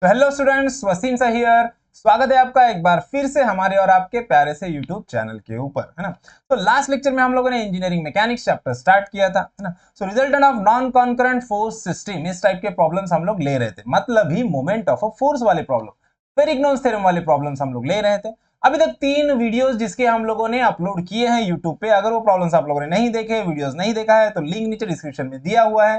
तो hello students, Wasim सा here. स्वागत है आपका एक बार फिर से हमारे और आपके प्यारे से यूट्यूब चैनल के ऊपर, है ना। तो लास्ट लेक्चर में हम लोगों ने इंजीनियरिंग मैकेनिक्स चैप्टर स्टार्ट किया था, है ना। So resultant of non concurrent force system, इस टाइप के प्रॉब्लम्स हम लोग ले रहे थे, मतलब ही मोमेंट ऑफ अ फोर्स वाले प्रॉब्लम, फेरिग्नोस थ्योरम वाले प्रॉब्लम्स हम लोग ले रहे थे। अभी तक 3 वीडियोस जिसके हम लोगों ने अपलोड किए हैं यूट्यूब पे, अगर वो प्रॉब्लम्स आप लोगों ने नहीं देखे, वीडियोस नहीं देखा है, तो लिंक नीचे डिस्क्रिप्शन में दिया हुआ है,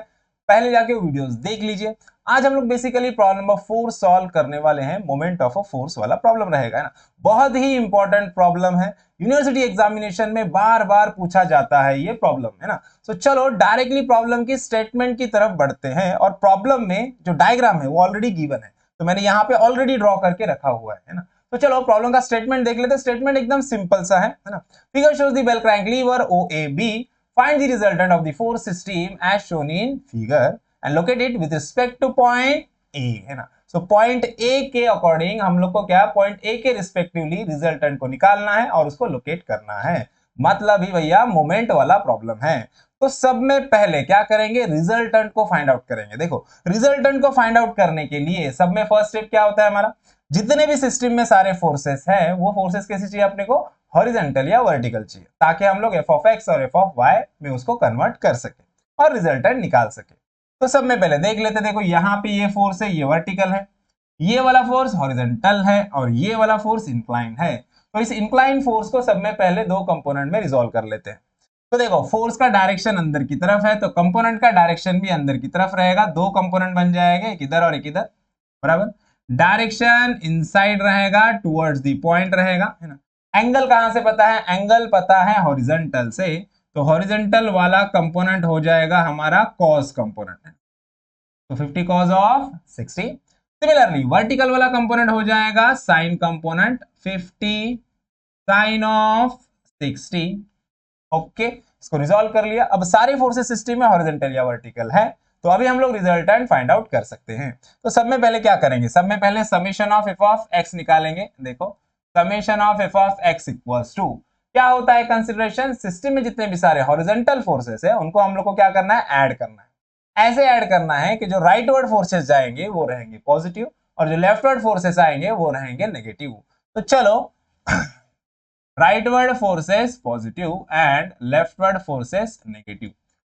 पहले जाके वो वीडियोस देख लीजिए। आज हम लोग बेसिकली प्रॉब्लम नंबर 4 सॉल्व करने वाले हैं, मोमेंट ऑफ अ फोर्स वाला प्रॉब्लम रहेगा, है ना। बहुत ही इंपॉर्टेंट प्रॉब्लम है, यूनिवर्सिटी एग्जामिनेशन में बार बार पूछा जाता है ये प्रॉब्लम, है ना। तो चलो डायरेक्टली प्रॉब्लम की स्टेटमेंट की तरफ बढ़ते हैं, और प्रॉब्लम में जो डायग्राम है वो ऑलरेडी गिवन है, तो मैंने यहाँ पे ऑलरेडी ड्रॉ करके रखा हुआ है ना। तो चलो प्रॉब्लम का स्टेटमेंट देख लेते हैं। स्टेटमेंट एकदम सिंपल सा है ना। Figure shows the bell crank lever OAB, find the resultant of the force system as shown in figure and locate it with respect to point A, है ना। सो पॉइंट A के according हम लोग को क्या, पॉइंट A के respectively resultant को निकालना है और उसको लोकेट करना है, मतलब ही भैया मोमेंट वाला प्रॉब्लम है। तो सब में पहले क्या करेंगे, रिजल्टेंट को फाइंड आउट करेंगे। देखो रिजल्टेंट को फाइंड आउट करने के लिए सब में फर्स्ट स्टेप क्या होता है हमारा, जितने भी सिस्टम में सारे फोर्सेस हैं वो फोर्सेस कैसे चाहिए अपने को, हॉरिजॉन्टल या वर्टिकल चाहिए, ताकि हम लोग f of x और f of y में उसको कन्वर्ट कर सके और रिजल्टेंट निकाल सके। तो सब में पहले देख लेते, देखो यहाँ पे ये फोर्स है, ये वर्टिकल है, ये वाला फोर्स हॉरिजॉन्टल है और ये वाला फोर्स इंक्लाइन है। तो इस इंक्लाइन फोर्स को सब में पहले दो कंपोनेंट में रिजोल्व कर लेते हैं। तो देखो फोर्स का डायरेक्शन अंदर की तरफ है, तो कंपोनेंट का डायरेक्शन भी अंदर की तरफ रहेगा, दो कंपोनेंट बन जाएंगे, एक इधर और एक इधर, बराबर। डायरेक्शन इनसाइड रहेगा, टुवर्ड्स द पॉइंट रहेगा, है ना। एंगल कहां से पता है, एंगल पता है हॉरिजॉन्टल से, तो हॉरिजॉन्टल वाला कंपोनेंट हो जाएगा हमारा कॉस कंपोनेंट, तो 50 cos ऑफ 60। सिमिलरली वर्टिकल वाला कंपोनेंट हो जाएगा sine component, 50 sine of 60। Okay, इसको रिजॉल्व कर लिया। अब सारे फोर्सेस सिस्टम में हॉरिजॉन्टल या वर्टिकल है, तो अभी हम लोग रिजल्टेंट फाइंड आउट कर सकते हैं। तो सब में पहले क्या करेंगे, सब में पहले summation of f of x निकालेंगे। देखो summation of f of x equals to क्या होता है, कंसीडरेशन सिस्टम में जितने भी सारे हॉरिजॉन्टल फोर्सेस है उनको हम लोग को क्या करना है, ऐड करना है। ऐसे ऐड करना है कि जो राइटवर्ड फोर्सेस जाएंगे वो रहेंगे पॉजिटिव और जो लेफ्टवर्ड फोर्सेस आएंगे वो रहेंगे नेगेटिव। तो चलो rightward forces positive and leftward forces negative.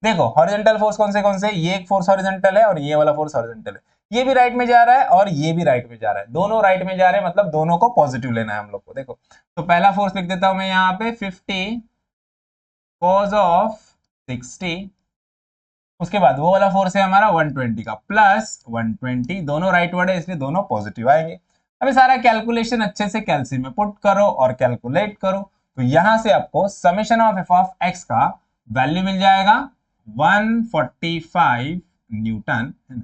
देखो हॉरिजॉन्टल फोर्स कौन से, ये एक फोर्स हॉरिजॉन्टल है और ये वाला फोर्स हॉरिजॉन्टल है, ये भी राइट में जा रहा है और ये भी राइट में जा रहा है, दोनों राइट में जा रहे हैं, मतलब दोनों को पॉजिटिव लेना है हम लोग को। देखो तो पहला फोर्स लिख देता हूं मैं यहाँ पे 50 cos ऑफ 60, उसके बाद वो वाला फोर्स है हमारा 120 का प्लस 120, दोनों राइट वर्ड है इसलिए दोनों पॉजिटिव आएंगे। अभी सारा कैलकुलेशन अच्छे से कैलसी में पुट करो और कैलकुलेट करो, तो यहां से आपको summation of F of x का वैल्यू मिल जाएगा 145 न्यूटन, है ना।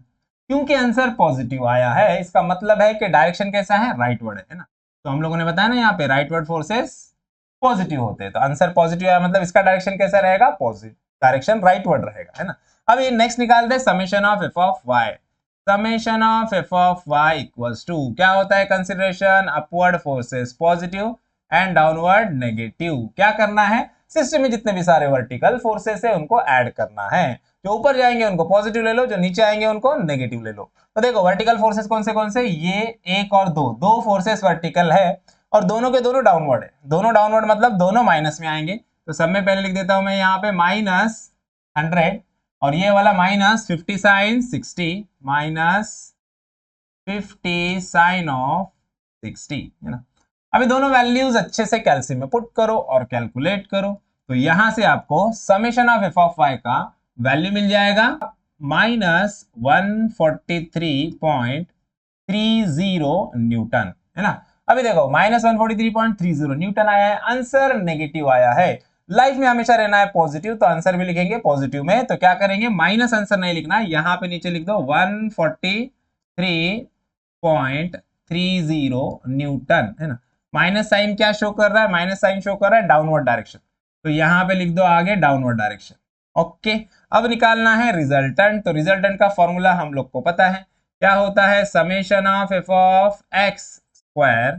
क्योंकि आंसर पॉजिटिव आया है इसका मतलब है कि डायरेक्शन कैसा है, राइट वर्ड है ना। तो हम लोगों ने बताया ना यहाँ पे राइट वर्ड फोर्सेस पॉजिटिव होते हैं, तो आंसर पॉजिटिव आया मतलब इसका डायरेक्शन कैसा रहेगा, पॉजिटिव, डायरेक्शन राइट वर्ड रहेगा, है ना। अब ये नेक्स्ट निकालते हैं summation of F of Y. Summation of F of Y equals to क्या होता है, consideration upward forces positive and downward negative. क्या करना है, सिस्टम में जितने भी सारे वर्टिकल फोर्सेस है उनको ऐड करना है, जो ऊपर जाएंगे उनको पॉजिटिव ले लो, जो नीचे आएंगे उनको नेगेटिव ले लो। तो देखो वर्टिकल फोर्सेस कौन से, ये एक और दो, दो फोर्सेस वर्टिकल है और दोनों के दोनों डाउनवर्ड है, दोनों डाउनवर्ड मतलब दोनों माइनस में आएंगे। तो सब में पहले लिख देता हूं मैं यहाँ पे -100 और ये वाला -50 साइन 60 -50 साइन ऑफ 60, है ना। अभी दोनों वैल्यूज अच्छे से कैल्सियम में पुट करो और कैलकुलेट करो, तो यहां से आपको summation of F of Y का वैल्यू मिल जाएगा -143.30 न्यूटन, है ना। अभी देखो -143.30 न्यूटन आया है, आंसर नेगेटिव आया है। लाइफ में हमेशा रहना है पॉजिटिव, तो आंसर भी लिखेंगे पॉजिटिव में, तो क्या करेंगे, माइनस आंसर नहीं लिखना, यहाँ पे नीचे लिख दो 143.30 न्यूटन, है ना। माइनस साइन क्या शो कर रहा है, माइनस साइन शो कर रहा है डाउनवर्ड डायरेक्शन, तो यहाँ पे लिख दो आगे डाउनवर्ड डायरेक्शन। ओके, अब निकालना है रिजल्टेंट, तो रिजल्टेंट का फॉर्मूला हम लोग को पता है, क्या होता है, summation of F of X square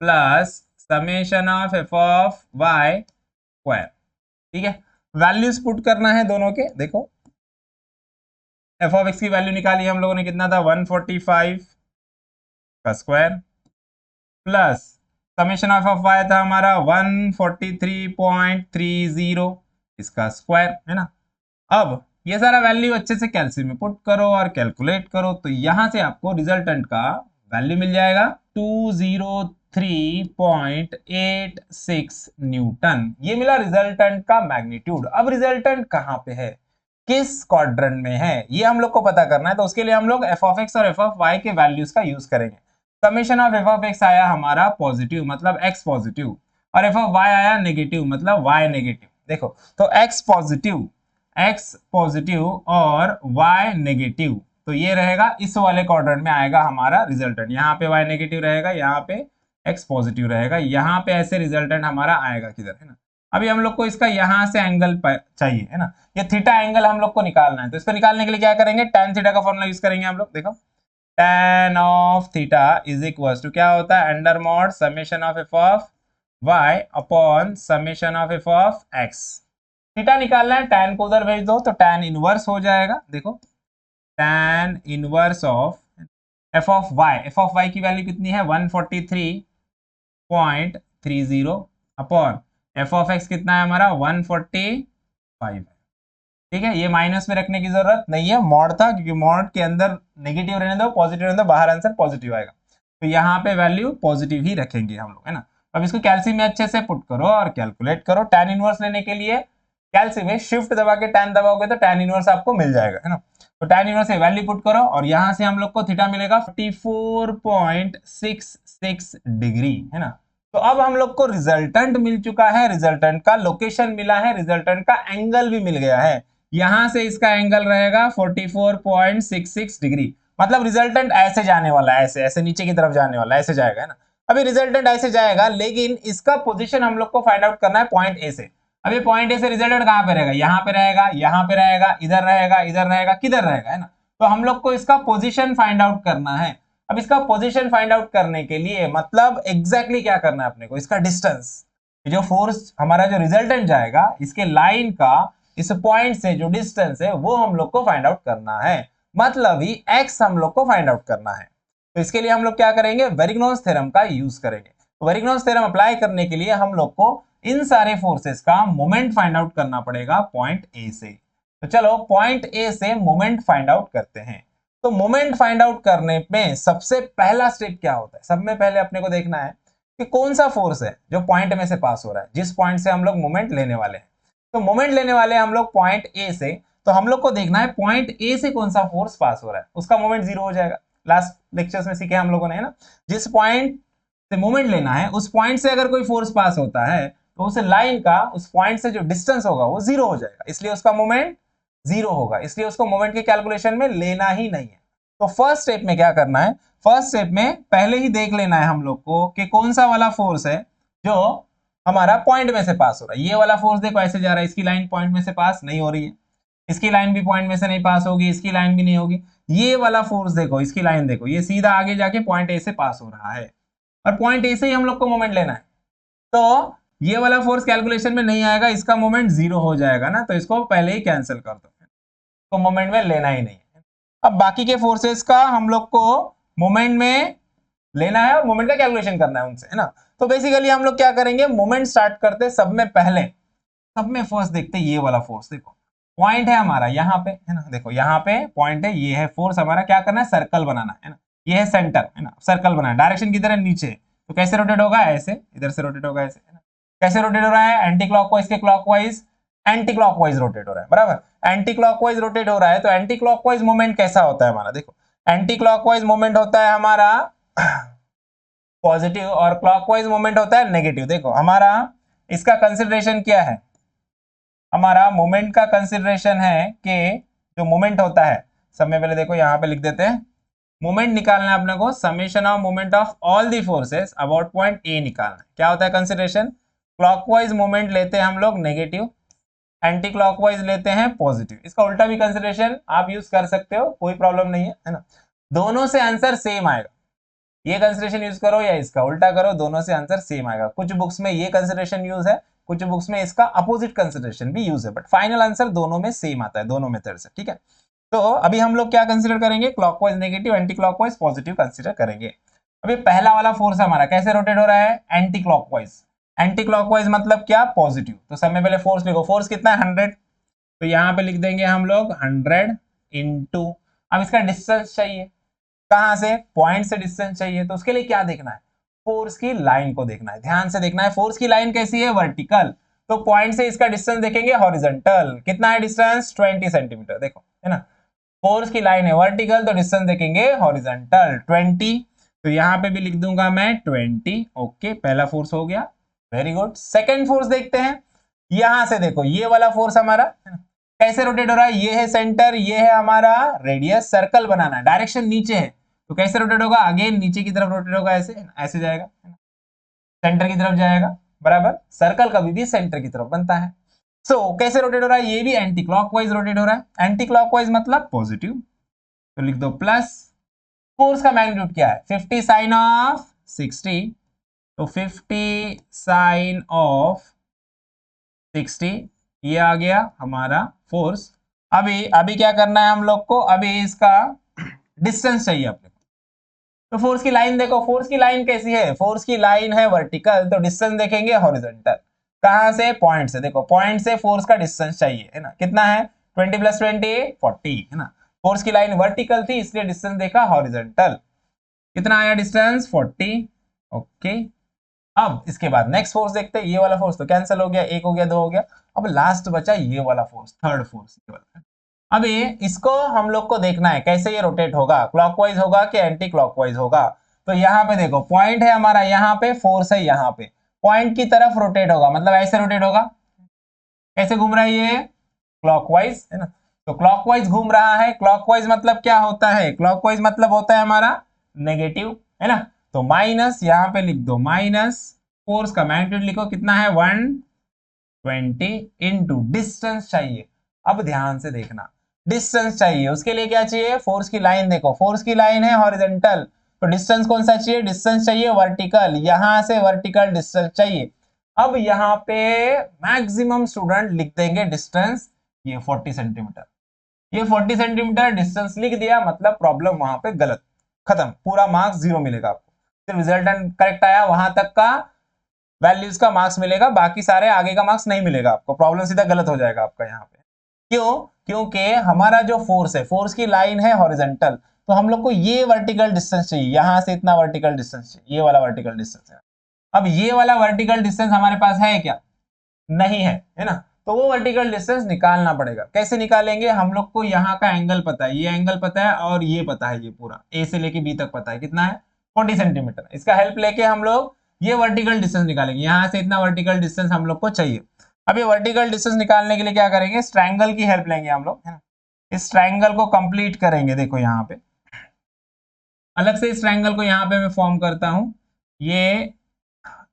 plus summation of F of Y square. ठीक है, वैल्यूज पुट करना है दोनों के। देखो एफ ऑफ एक्स की वैल्यू निकाली हम लोगों ने, कितना था 145 का square plus summation of Y था हमारा 143.30 इसका स्क्वायर है ना। अब ये सारा वैल्यू अच्छे से कैलसी में पुट करो और कैलकुलेट करो तो यहां से आपको रिजल्टेंट का वैल्यू मिल जाएगा 203.86 न्यूटन। ये मिला रिजल्टेंट का मैग्नीट्यूड। अब रिजल्टेंट कहां पे है, किस क्वाड्रेंट में है, ये हम लोग को पता करना है। तो उसके लिए हम लोग एफ ऑफ एक्स और एफ ऑफ वाई के वैल्यूज का यूज करेंगे। Summation of F of x आया हमारा पॉजिटिव मतलब एक्स पॉजिटिव, और एफ ऑफ वाई आया नेगेटिव मतलब वाई नेगेटिव। देखो तो एक्स पॉजिटिव और y नेगेटिव, तो ये रहेगा इस वाले क्वाड्रेंट में आएगा हमारा रिजल्टेंट। यहाँ पे y नेगेटिव रहेगा, यहाँ पे x पॉजिटिव रहेगा, यहाँ पे ऐसे रिजल्टेंट हमारा आएगा किधर, है ना। अभी हम लोग को इसका यहाँ से एंगल चाहिए, है ना। ये थीटा एंगल हम लोग को निकालना है, तो इसको निकालने के लिए क्या करेंगे, tan थीटा का फॉर्मूला यूज करेंगे हम लोग। देखो tan of theta is equal to क्या होता है, under mod summation of F of y upon summation of F of x। Theta निकालना है, tan को उधर भेज दो तो tan इनवर्स हो जाएगा। देखो tan inverse of F of y की वैल्यू कितनी है 143.30 अपॉन एफ ऑफ x कितना है हमारा 145 है। ठीक है, ये माइनस में रखने की जरूरत नहीं है, मॉड था, क्योंकि मॉड के अंदर नेगेटिव रहने दो पॉजिटिव रहने दो, बाहर आंसर पॉजिटिव आएगा, तो यहाँ पे वैल्यू पॉजिटिव ही रखेंगे हम लोग, है ना। अब इसको कैल्सी में अच्छे से पुट करो और कैलकुलेट करो। tan इनवर्स लेने के लिए कैल्सी में शिफ्ट दबा के tan दबाओगे तो tan इनवर्स आपको मिल जाएगा, है ना। तो tan इनवर्स से वैल्यू पुट करो और यहां से हम लोग को थीटा मिलेगा 54.66 डिग्री, है ना। तो अब हम लोग को रिजल्टेंट मिल चुका है, रिजल्टेंट का लोकेशन मिला है, रिजल्टेंट का एंगल भी मिल गया है। यहां से इसका एंगल रहेगा 44.66 डिग्री, मतलब रिजल्टेंट ऐसे जाने वाला है, ऐसे ऐसे नीचे की तरफ जाने वाला है, ऐसे जाएगा, है ना। अभी रिजल्टेंट ऐसे जाएगा, लेकिन इसका पोजीशन हम लोग को फाइंड आउट करना है पॉइंट ए से। अब ये पॉइंट ए से रिजल्टेंट कहां पे रहेगा, यहाँ पे रहेगा, यहाँ पे रहेगा, इधर रहेगा, इधर रहेगा, किधर रहेगा, है ना। तो हम लोग को इसका पोजीशन फाइंड आउट करना है। अब इसका पोजीशन फाइंड आउट करने के लिए मतलब एग्जैक्टली क्या करना है अपने को, इसका डिस्टेंस, जो फोर्स हमारा जो रिजल्टेंट जाएगा इसके लाइन का इस पॉइंट से जो डिस्टेंस है वो हम लोग को फाइंड आउट करना है, मतलब ही एक्स हम लोग को फाइंड आउट करना है। तो इसके लिए हम लोग क्या करेंगे, वेरिग्नोस थ्योरम का यूज करेंगे। तो वेरिग्नोस थ्योरम अप्लाई करने के लिए हम लोग को इन सारे फोर्सेस का मोमेंट फाइंड आउट करना पड़ेगा पॉइंट ए से। तो चलो पॉइंट ए से मोमेंट फाइंड आउट करते हैं। तो मोमेंट फाइंड आउट करने में सबसे पहला स्टेप क्या होता है, सब में पहले अपने को देखना है कि कौन सा फोर्स है जो पॉइंट में से पास हो रहा है, जिस पॉइंट से हम लोग मोमेंट लेने वाले हैं। तो मोमेंट लेने वाले हम लोग पॉइंट ए से, तो हम लोग को देखना है पॉइंट ए से कौन सा फोर्स पास हो रहा है, उसका मोमेंट जीरो हो जाएगा। लास्ट लेक्चर्स में सीखे हम लोगों ने, है ना। जिस पॉइंट से मोमेंट लेना है उस पॉइंट से अगर कोई फोर्स पास होता है तो उस लाइन का उस पॉइंट से जो डिस्टेंस होगा वो जीरो हो जाएगा, इसलिए उसका मोमेंट जीरो होगा, इसलिए उसको मोमेंट के कैलकुलेशन में लेना ही नहीं है। तो फर्स्ट स्टेप में क्या करना है, फर्स्ट स्टेप में पहले ही देख लेना है हम लोग को कि कौन सा वाला फोर्स है जो हमारा पॉइंट में से पास हो रहा है। ये वाला फोर्स देखो ऐसे जा रहा है, इसकी लाइन पॉइंट में से पास नहीं हो रही है, इसकी लाइन भी पॉइंट में से नहीं पास होगी, इसकी लाइन भी नहीं होगी। ये वाला फोर्स देखो, इसकी लाइन देखो, ये सीधा आगे जाके पॉइंट ए से पास हो रहा है और पॉइंट ए से ही हम लोग को मोमेंट लेना है। तो ये वाला फोर्स कैलकुलेशन में नहीं आएगा, इसका मोमेंट जीरो हो जाएगा ना, तो इसको पहले ही कैंसिल कर दो, तो मोमेंट में लेना ही नहीं है। अब बाकी के फोर्सेस का हम लोग को मोमेंट में लेना है और मोमेंट का कैलकुलेशन करना है उनसे, है ना। तो बेसिकली हम लोग क्या करेंगे, मोमेंट स्टार्ट करते सब में पहले, सब में फर्स्ट देखते ये वाला फोर्स। देखो पॉइंट है हमारा यहाँ पे, है ना, देखो यहाँ पे पॉइंट है, ये है फोर्स हमारा, क्या करना है, सर्कल बनाना है ना। ये है सेंटर, है ना, सर्कल बनाना, डायरेक्शन किधर है, नीचे, तो कैसे रोटेट होगा, ऐसे, इधर से रोटेट होगा ऐसे, है ना। कैसे रोटेट हो रहा है, एंटी क्लॉकवाइज के क्लॉकवाइज, एंटी क्लॉकवाइज रोटेट हो रहा है, बराबर। एंटी क्लॉकवाइज रोटेट हो रहा है तो एंटी क्लॉकवाइज मोमेंट कैसा होता है हमारा, देखो एंटी क्लॉकवाइज मोमेंट होता है हमारा पॉजिटिव और क्लॉकवाइज मोमेंट होता है नेगेटिव। देखो हमारा इसका कंसिडरेशन क्या है, हमारा मोमेंट का कंसिडरेशन है कि जो मोमेंट होता है, सब में पहले देखो यहाँ पे लिख देते हैं, मोमेंट निकालना है अपने को, summation of moment of all the forces about point ए निकालना है। क्या होता है कंसिडरेशन, क्लॉकवाइज मोमेंट लेते हैं हम लोग नेगेटिव, एंटी क्लॉकवाइज लेते हैं पॉजिटिव। इसका उल्टा भी कंसिडरेशन आप यूज कर सकते हो, कोई प्रॉब्लम नहीं है ना। दोनों से आंसर सेम आएगा, ये कंसिडरेशन यूज करो या इसका उल्टा करो, दोनों से आंसर सेम आएगा। कुछ बुक्स में ये कंसिडरेशन यूज है, कुछ बुक्स में इसका अपोजिट कंसिडरेशन भी यूज है, बट फाइनल आंसर दोनों में सेम आता है, दोनों मेथड से, ठीक है। तो अभी हम लोग क्या कंसिडर करेंगे, clockwise negative, anti clockwise positive consider करेंगे। अभी पहला वाला फोर्स हमारा कैसे रोटेट हो रहा है, एंटी क्लॉकवाइज। एंटी क्लॉकवाइज मतलब क्या, पॉजिटिव। तो सब में पहले फोर्स लिखो, फोर्स कितना है 100, तो यहाँ पे लिख देंगे हम लोग 100 इंटू, अब इसका डिस्टेंस चाहिए, कहां से, पॉइंट से डिस्टेंस चाहिए। तो उसके लिए क्या देखना है, फोर्स की लाइन को देखना है, ध्यान से देखना है। फोर्स की लाइन कैसी है, वर्टिकल, तो पॉइंट से इसका डिस्टेंस देखेंगे हॉरिजॉन्टल। कितना है डिस्टेंस, 20 सेंटीमीटर, देखो है ना। फोर्स की लाइन है वर्टिकल, तो डिस्टेंस देखेंगे हॉरिजॉन्टल 20। तो यहाँ पे भी लिख दूंगा मैं 20। ओके, पहला फोर्स हो गया, वेरी गुड। सेकेंड फोर्स देखते हैं। यहां से देखो ये वाला फोर्स हमारा कैसे रोटेट हो रहा है, ये है सेंटर, ये है हमारा रेडियस, सर्कल बनाना है, डायरेक्शन नीचे है, तो कैसे रोटेट होगा, अगेन नीचे की तरफ रोटेट होगा, ऐसे ऐसे जाएगा, सेंटर की तरफ जाएगा, बराबर। सर्कल कभी भी सेंटर की तरफ बनता है। कैसे रोटेट हो रहा है, ये भी एंटी क्लॉकवाइज रोटेट हो रहा है। एंटी क्लॉकवाइज मतलब पॉजिटिव, तो लिख दो प्लस। फोर्स का मैग्नीट्यूड क्या है, 50 साइन ऑफ 60, तो 50 साइन ऑफ 60, ये आ गया हमारा फोर्स। अभी अभी क्या करना है हम लोग को, अभी इसका डिस्टेंस चाहिए अपने को। तो फोर्स की लाइन देखो, फोर्स की लाइन कैसी है, फोर्स की लाइन है वर्टिकल, तो डिस्टेंस देखेंगे हॉरिजॉन्टल। कहां से, पॉइंट से, देखो पॉइंट से फोर्स का डिस्टेंस चाहिए, है ना, कितना है 20 + 20 40, है ना। फोर्स की लाइन वर्टिकल थी इसलिए डिस्टेंस देखा हॉरिजॉन्टल, कितना आया डिस्टेंस 40। ओके, अब इसके बाद नेक्स्ट फोर्स देखते हैं। ये वाला फोर्स तो कैंसिल हो गया, एक हो गया, दो हो गया, अब लास्ट बचा ये वाला फोर्स, थर्ड फोर्स, ये वाला। अभी इसको हम लोग को देखना है कैसे ये रोटेट होगा, क्लॉकवाइज होगा कि एंटी क्लॉकवाइज होगा। तो यहाँ पे देखो पॉइंट है हमारा, यहाँ पे फोर्स है, यहाँ पे पॉइंट की तरफ रोटेट होगा, मतलब ऐसे रोटेट होगा। कैसे घूम रहा है ये, क्लॉकवाइज, है ना। तो क्लॉकवाइज घूम रहा है, क्लॉकवाइज मतलब क्या होता है, क्लॉकवाइज मतलब होता है हमारा नेगेटिव, है ना। तो माइनस, यहाँ पे लिख दो माइनस, फोर्स का मैग्नीट्यूड लिखो, कितना है 120 इंटू डिस्टेंस चाहिए। अब ध्यान से देखना, डिस्टेंस चाहिए, उसके लिए क्या चाहिए, फोर्स की लाइन देखो, फोर्स की लाइन है हॉरिजॉन्टल, तो डिस्टेंस कौन सा चाहिए, डिस्टेंस चाहिए वर्टिकल, यहां से वर्टिकल डिस्टेंस चाहिए। अब यहाँ पे मैक्सिमम स्टूडेंट लिख देंगे डिस्टेंस ये 40 सेंटीमीटर, ये 40 सेंटीमीटर डिस्टेंस लिख दिया, मतलब प्रॉब्लम वहां पे गलत, खत्म, पूरा मार्क्स 0 मिलेगा आपको। सिर्फ रिजल्टेंट करेक्ट आया वहां तक का वैल्यूज का मार्क्स मिलेगा, बाकी सारे आगे का मार्क्स नहीं मिलेगा आपको, प्रॉब्लम सीधा गलत हो जाएगा आपका यहाँ पे। क्यों, क्योंकि हमारा जो फोर्स है, फोर्स की लाइन है हॉरिजॉन्टल, तो हम लोग को ये वर्टिकल डिस्टेंस चाहिए, यहां से इतना वर्टिकल डिस्टेंस चाहिए, ये वाला वर्टिकल डिस्टेंस है। अब ये वाला वर्टिकल डिस्टेंस हमारे पास है क्या, नहीं है ना। तो वो वर्टिकल डिस्टेंस निकालना पड़ेगा। कैसे निकालेंगे, हम लोग को यहाँ का एंगल पता है, ये एंगल पता है और ये पता है, ये पूरा ए से लेके बी तक पता है, कितना है 40 सेंटीमीटर। इसका हेल्प लेके हम लोग ये वर्टिकल डिस्टेंस निकालेंगे, यहाँ से इतना वर्टिकल डिस्टेंस हम लोग को चाहिए। अब ये वर्टिकल डिस्टेंस निकालने के लिए क्या करेंगे, इस ट्रायंगल की हेल्प लेंगे हम लोग, है ना। इस ट्रायंगल को कंप्लीट करेंगे, देखो यहाँ पे अलग से इस ट्रायंगल को यहाँ पे मैं फॉर्म करता हूँ, ये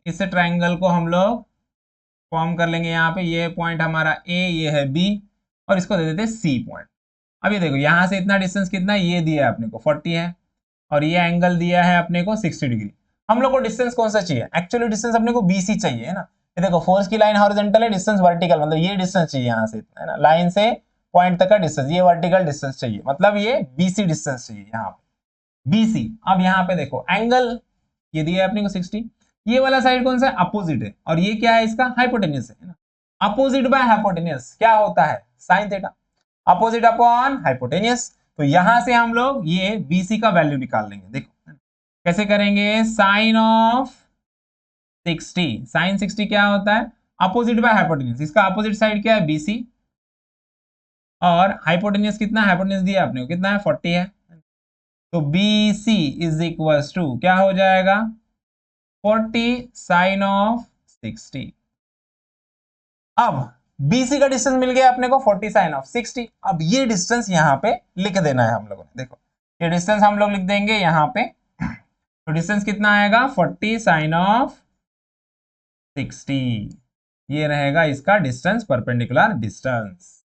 इस ट्रायंगल को हम लोग फॉर्म कर लेंगे। यहाँ पे ये पॉइंट हमारा ए, ये है बी, और इसको दे देते हैं सी पॉइंट। अब ये देखो यहाँ से इतना डिस्टेंस कितना है, ये दिया है अपने को 40 है, और ये एंगल दिया है अपने को 60 डिग्री। हम लोग को डिस्टेंस कौन सा चाहिए, एक्चुअली डिस्टेंस अपने को बीसी चाहिए, है ना। ये देखो फोर्स की लाइन हॉरिजॉन्टल है, डिस्टेंस वर्टिकल, मतलब ये डिस्टेंस चाहिए यहाँ से, है ना, लाइन से पॉइंट तक का डिस्टेंस, ये वर्टिकल डिस्टेंस चाहिए, मतलब ये बीसी डिस्टेंस चाहिए यहाँ पे, बीसी। अब यहाँ पे देखो एंगल ये दिया है अपने को 60, ये वाला साइड कौन सा है, अपोजिट है, और ये क्या है इसका, हाइपोटेन्यूज है ना। अपोजिट बाय हाइपोटेन्यूज क्या होता है, sine theta, opposite upon hypotenuse. तो यहां से हम लोग ये बीसी का वैल्यू निकाल लेंगे, देखो कैसे करेंगे, साइन ऑफ 60, साइन 60 क्या होता है, अपोजिट बाय हाइपोटेन्यूज, इसका अपोजिट साइड क्या है बीसी, और हाइपोटेन्यूज कितना, हाइपोटेन्यूज दिया आपने को कितना है 40 है, तो BC इज इक्वल टू क्या हो जाएगा 40 साइन ऑफ 60। अब BC का डिस्टेंस मिल गया अपने को 40 साइन ऑफ 60। अब ये डिस्टेंस यहाँ पे लिख देना है हम लोगों ने, देखो ये डिस्टेंस हम लोग लिख देंगे यहाँ पे, तो डिस्टेंस कितना आएगा 40 साइन ऑफ 60, ये रहेगा इसका डिस्टेंस, परपेंडिकुलर डिस्टेंस।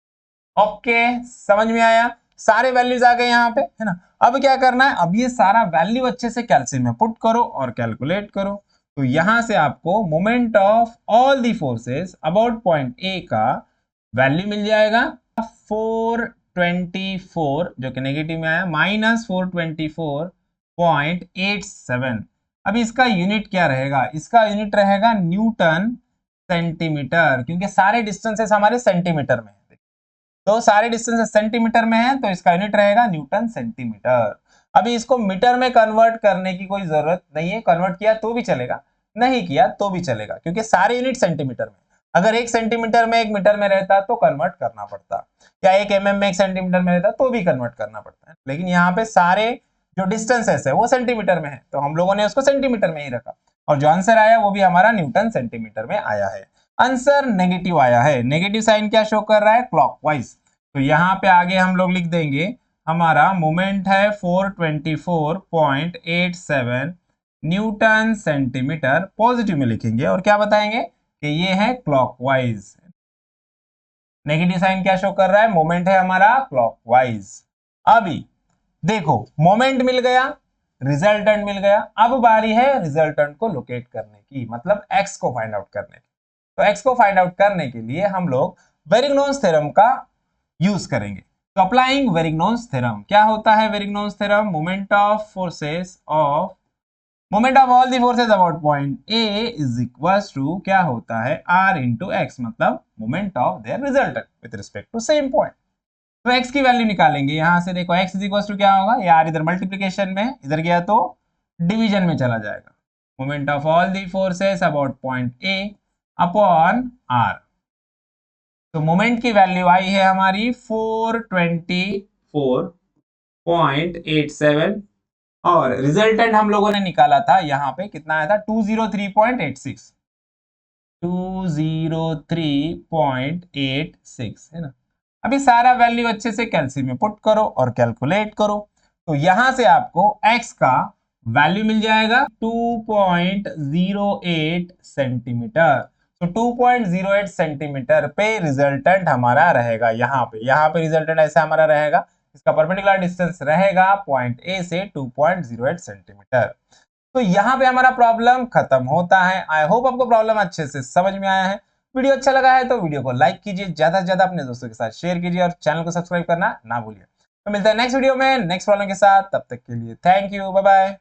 ओके, समझ में आया, सारे वैल्यूज आ गए यहाँ पे, है ना। अब क्या करना है, अब ये सारा वैल्यू अच्छे से कैल्कुलेशन में पुट करो और कैलकुलेट करो। तो यहां से आपको moment of all the forces about point ए का वैल्यू मिल जाएगा 424, जो कि नेगेटिव में आया, -424.87, अभी इसका यूनिट क्या रहेगा, इसका यूनिट रहेगा न्यूटन सेंटीमीटर, क्योंकि सारे डिस्टेंसेस हमारे सेंटीमीटर में है, तो सारे डिस्टेंसेस सेंटीमीटर में है, तो इसका यूनिट रहेगा न्यूटन सेंटीमीटर। अभी इसको मीटर में कन्वर्ट करने की कोई जरूरत नहीं है, कन्वर्ट किया तो भी चलेगा, नहीं किया तो भी चलेगा, क्योंकि सारे यूनिट सेंटीमीटर में। अगर 1 सेंटीमीटर में 1 मीटर में रहता तो कन्वर्ट करना पड़ता, या 1 mm में 1 सेंटीमीटर में रहता तो भी कन्वर्ट करना पड़ता है, लेकिन यहाँ पे सारे जो डिस्टेंसेस है वो सेंटीमीटर में है, तो हम लोगों ने उसको सेंटीमीटर में ही रखा, और जो आंसर आया वो भी हमारा न्यूटन सेंटीमीटर में आया है। आंसर नेगेटिव आया है। नेगेटिव साइन क्या शो कर रहा है, क्लॉकवाइज। तो यहाँ पे आगे हम लोग लिख देंगे हमारा मोमेंट है 424.87 न्यूटन सेंटीमीटर, पॉजिटिव में लिखेंगे और क्या बताएंगे कि ये है क्लॉकवाइज। नेगेटिव साइन क्या शो कर रहा है, मोमेंट है हमारा क्लॉकवाइज। अभी देखो मोमेंट मिल गया, रिजल्टेंट मिल गया, अब बारी है रिजल्टेंट को लोकेट करने की, मतलब एक्स को फाइंड आउट करने की। तो एक्स को फाइंड आउट करने के लिए हम लोग वेरिग्नोन्स थ्योरम का यूज करेंगे। तो अप्लाइंग वेरिग्नोन्स थ्योरम, क्या होता है Varignon's theorem, moment of forces of moment of all the forces about point A is equals to क्या होता है, आर इंटू एक्स, मतलब moment of their resultant with respect to same point. तो x की value निकालेंगे, यहां से देखो x इज इक्वल टू क्या होगा, यार इधर मल्टीप्लिकेशन में, इधर गया तो डिवीजन में चला जाएगा। Moment of all the forces about point A upon r। तो मोमेंट की वैल्यू आई है हमारी 424.87, और रिजल्टेंट हम लोगों ने निकाला था यहाँ पे कितना आया था, 203.86, 203.86 है ना। अभी सारा वैल्यू अच्छे से कैलसी में पुट करो और कैलकुलेट करो, तो यहां से आपको x का वैल्यू मिल जाएगा 2.08 सेंटीमीटर। तो 2.08 सेंटीमीटर पे रिजल्टेंट हमारा रहेगा, यहाँ पे रिजल्टेंट ऐसे हमारा रहेगा, इसका परपेंडिकुलर डिस्टेंस रहेगा पॉइंट ए से 2.08 सेंटीमीटर। तो यहाँ पे हमारा प्रॉब्लम खत्म होता है। आई होप आपको प्रॉब्लम अच्छे से समझ में आया है। वीडियो अच्छा लगा है तो वीडियो को लाइक कीजिए, ज्यादा से ज्यादा अपने दोस्तों के साथ शेयर कीजिए और चैनल को सब्सक्राइब करना ना भूलिए। तो मिलते हैं नेक्स्ट वीडियो में नेक्स्ट प्रॉब्लम के साथ, तब तक के लिए थैंक यू, बाय बाय।